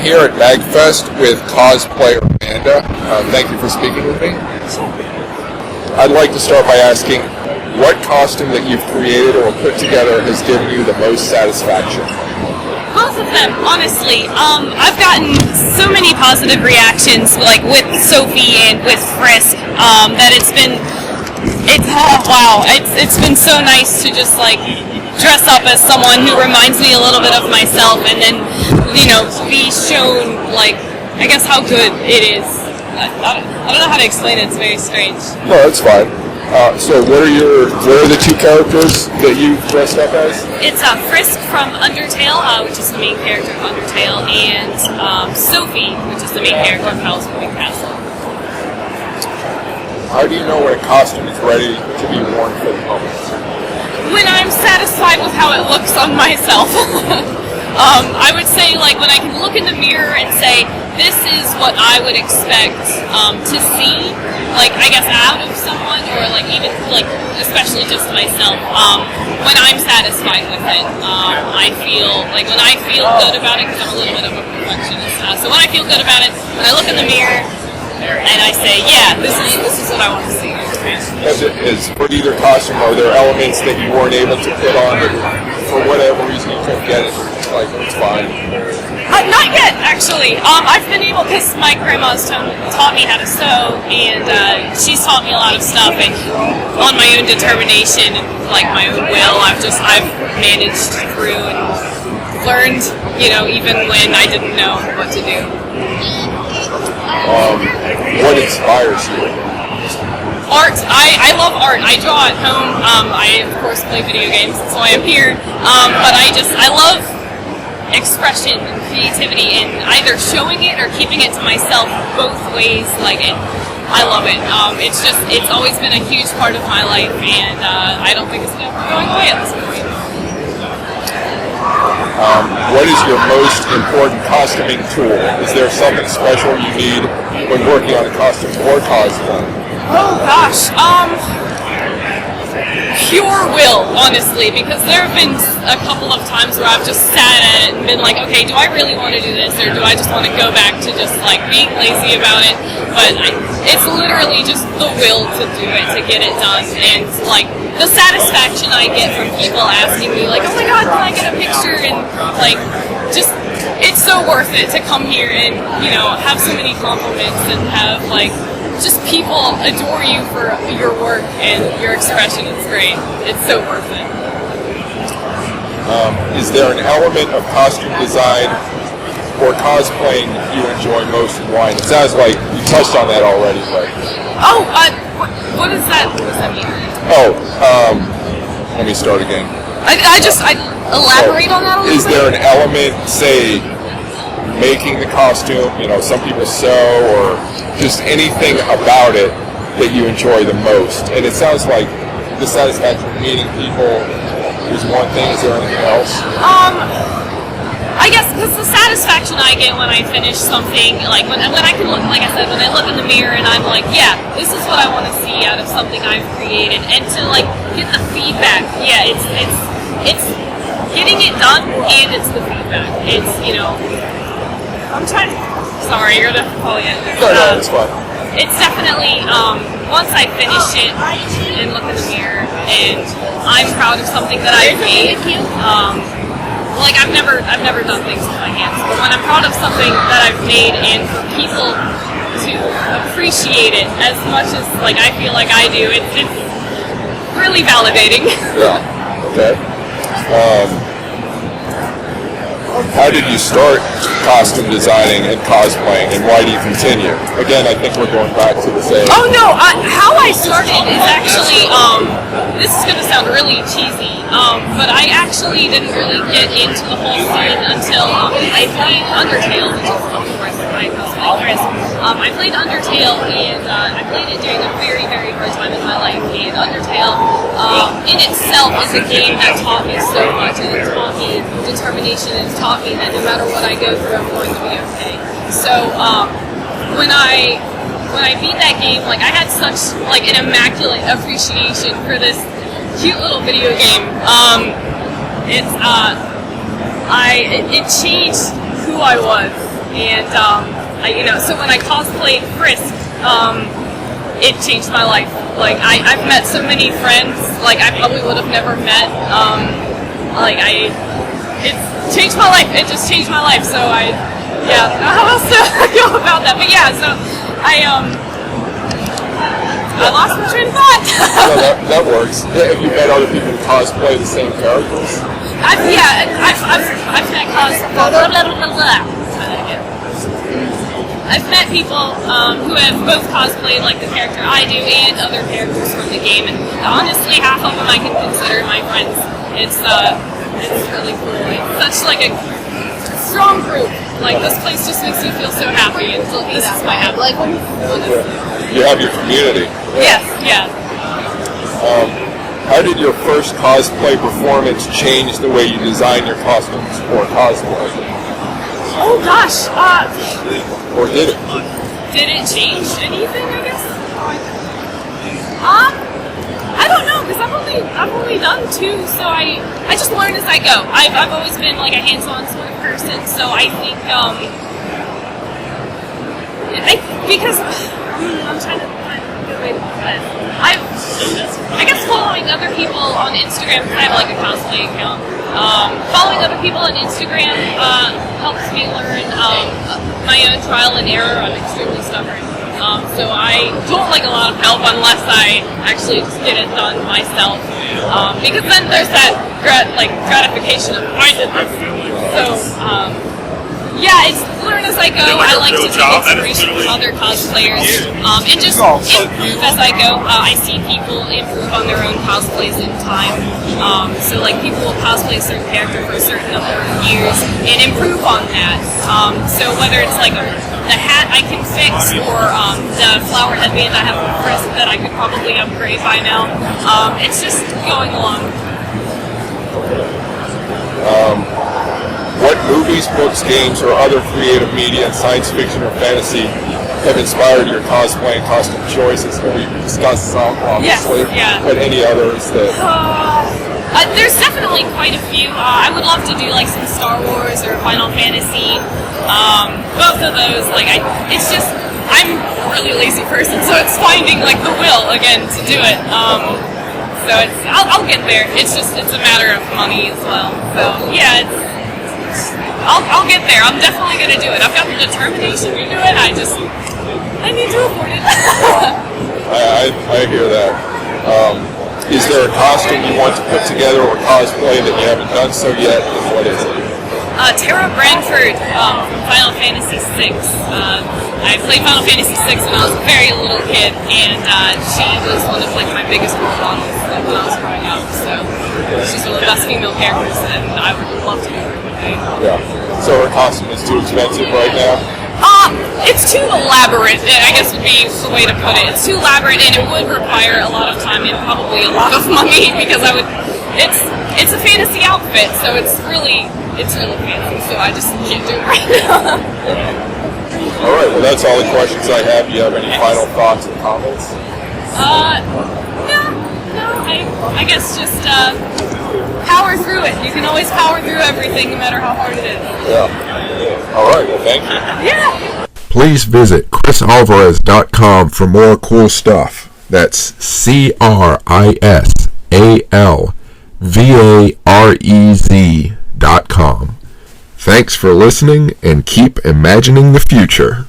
here at Magfest with Cosplayer Amanda. Thank you for speaking with me. I'd like to start by asking, what costume that you've created or put together has given you the most satisfaction? Both of them, honestly. I've gotten so many positive reactions, like with Sophie and with Frisk, that it's been so nice to just like dress up as someone who reminds me a little bit of myself, and then be shown like I guess how good it is. I don't know how to explain it. It's very strange. No, that's fine. So what are the two characters that you've dressed up as? It's Frisk from Undertale, which is the main character of Undertale, and Sophie, which is the main character of Howl's Moving Castle. How do you know when a costume is ready to be worn for the moment? When I'm satisfied with how it looks on myself. I would say like when I can look in the mirror and say, this is what I would expect to see, like I guess out of someone, or like even like especially just myself. When I'm satisfied with it, I feel like when I feel good about it, because I'm a little bit of a perfectionist. So when I feel good about it, when I look in the mirror and I say, yeah, this is what I want to see. Is for either costume, are there elements that you weren't able to put on that for whatever reason you couldn't get it? Like, it's fine. Not yet, actually. I've been able, because my grandma's taught me how to sew, and she's taught me a lot of stuff, and on my own determination and like my own will, I've managed through and learned, even when I didn't know what to do. What inspires you? Art. I love art. I draw at home. I of course play video games, so I am here. But I love expression and creativity, and either showing it or keeping it to myself. Both ways, I love it. It's always been a huge part of my life, and I don't think it's ever going away at this point. What is your most important costuming tool? Is there something special you need when working on a costume or cosplay? Oh gosh, pure will, honestly, because there have been a couple of times where I've just sat at it and been like, okay, do I really want to do this, or do I just want to go back to just like being lazy about it? But it's literally just the will to do it, to get it done, and like the satisfaction I get from people asking me like, oh my god, can I get a picture, and like just it's so worth it to come here and have so many compliments and have like just people adore you for your work and your expression. It's great. It's so worth it. Is there an element of costume design or cosplaying you enjoy most, and why? It sounds like you touched on that already, but... What is that? What does that mean? Let me start again. I elaborate on that a little bit? Is there an element, say, making the costume, some people sew, or just anything about it that you enjoy the most? And it sounds like the satisfaction of meeting people is one thing. Is there anything else? I guess because the satisfaction I get when I finish something, like when I can look, like I said, when I look in the mirror and I'm like, yeah, this is what I want to see out of something I've created, and to like get the feedback. Yeah, it's getting it done, and it's the feedback. It's I'm trying to... Sorry, you're gonna call it. No, it's fine. It's definitely, once I finish it and look in the mirror and I'm proud of something that I've made, I've never done things with my hands, but when I'm proud of something that I've made and for people to appreciate it as much as I feel like I do, it's really validating. Yeah, okay. How did you start costume designing and cosplaying, and why do you continue? Again, I think we're going back to the same... Oh no, how I started is actually, this is going to sound really cheesy, but I actually didn't really get into the whole scene until I played Undertale, which is of course my cosplay Frisk. I played Undertale, and I played it during a very, very hard time in my life, and Undertale in itself is a game that taught me so much, and it taught me determination, and it taught me that no matter what I go through, I'm going to be okay. So when I beat that game, I had such an immaculate appreciation for this cute little video game. It changed who I was, And so when I cosplayed Frisk, it changed my life. Like I've met so many friends like I probably would have never met. It's changed my life. It just changed my life. So I don't know how else to go about that. But yeah, so I lost my train of thought. That works. Have you met other people who cosplay the same characters? I've met I've met people who have both cosplayed like the character I do and other characters from the game, and honestly, half of them I can consider my friends. It's really cool. It's such like a strong group. Like this place just makes me feel so happy, and this is my happy. Like you have your community. Yes, yeah. How did your first cosplay performance change the way you design your costumes or cosplay? Oh gosh. Or did it? Did it change anything? I guess. I don't know because I've only done 2, so I just learn as I go. I've always been like a hands-on sort of person, so I think because I'm trying to find a good way to put it. I guess following other people on Instagram, because I have like a cosplay account. Following other people on Instagram helps me learn my own trial and error. I'm extremely stubborn. So I don't like a lot of help unless I actually just get it done myself. Because then there's that gratification of I did this. So it's learn as I go. I like to take inspiration from other cosplayers and just improve as I go. I see people improve on their own cosplays in time. So like people will cosplay a certain character for a certain number of years and improve on that. So whether it's like the hat I can fix or the flower headband I have from Frisk that I could probably upgrade by now, it's just going along. What movies, books, games, or other creative media in science fiction or fantasy have inspired your cosplay and costume choices? We've discussed some, obviously, but any others that... There's definitely quite a few. I would love to do like some Star Wars or Final Fantasy. Both of those, it's just, I'm a really lazy person, so it's finding like the will again to do it. So I'll get there. It's a matter of money as well. So yeah, I'll get there. I'm definitely gonna do it. I've got the determination to do it. I need to afford it. I hear that. Is there a costume you want to put together or cosplay that you haven't done so yet? And what is it? Terra Branford from Final Fantasy VI. I played Final Fantasy VI when I was a very little kid, and she was one of like my biggest role models when I was growing up. So she's one of the best female characters, and I would love to do her one day. Yeah. So her costume is too expensive right now? It's too elaborate, I guess would be the way to put it. It's too elaborate, and it would require a lot of time and probably a lot of money because it's a fantasy outfit, so it's really fancy, so I just can't do it right now. All right, well that's all the questions I have. Do you have any final thoughts or comments? No, I guess just power through it. You can always power through everything no matter how hard it is. Yeah. All right, well thank you. Yeah. Please visit chrisalvarez.com for more cool stuff. That's CRISALVAREZ.com. Thanks for listening and keep imagining the future.